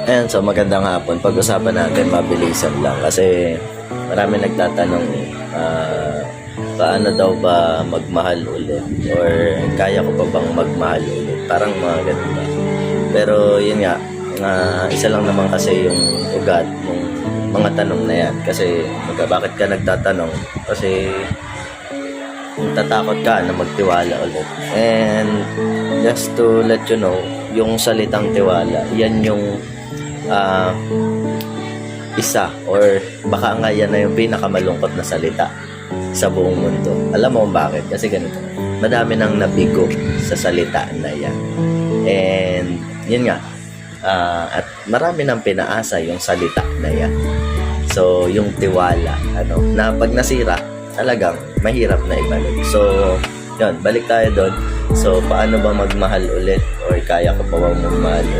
Ayan, so magandang hapon. Pag-usapan natin, mabilisan lang. Kasi marami nagtatanong, paano daw ba magmahal ulit? Or kaya ko pa bang magmahal ulit? Parang mga ganun ba. Pero yun nga, isa lang naman kasi yung ugat ng mga tanong na yan. Kasi bakit ka nagtatanong? Kasi tatakot ka na magtiwala ulit. And just to let you know, yung salitang tiwala, yan yung isa or baka nga yan na yung pinakamalungkot na salita sa buong mundo. Alam mo kung bakit? Kasi ganito, madami nang nabigo sa salita na yan. And yun nga, at marami nang pinaasa yung salita na yan. So yung tiwala, na pag nasira, talagang mahirap na ibalik. So yun, balik tayo doon. So paano ba magmahal ulit or kaya ko pa bang magmahal ulit?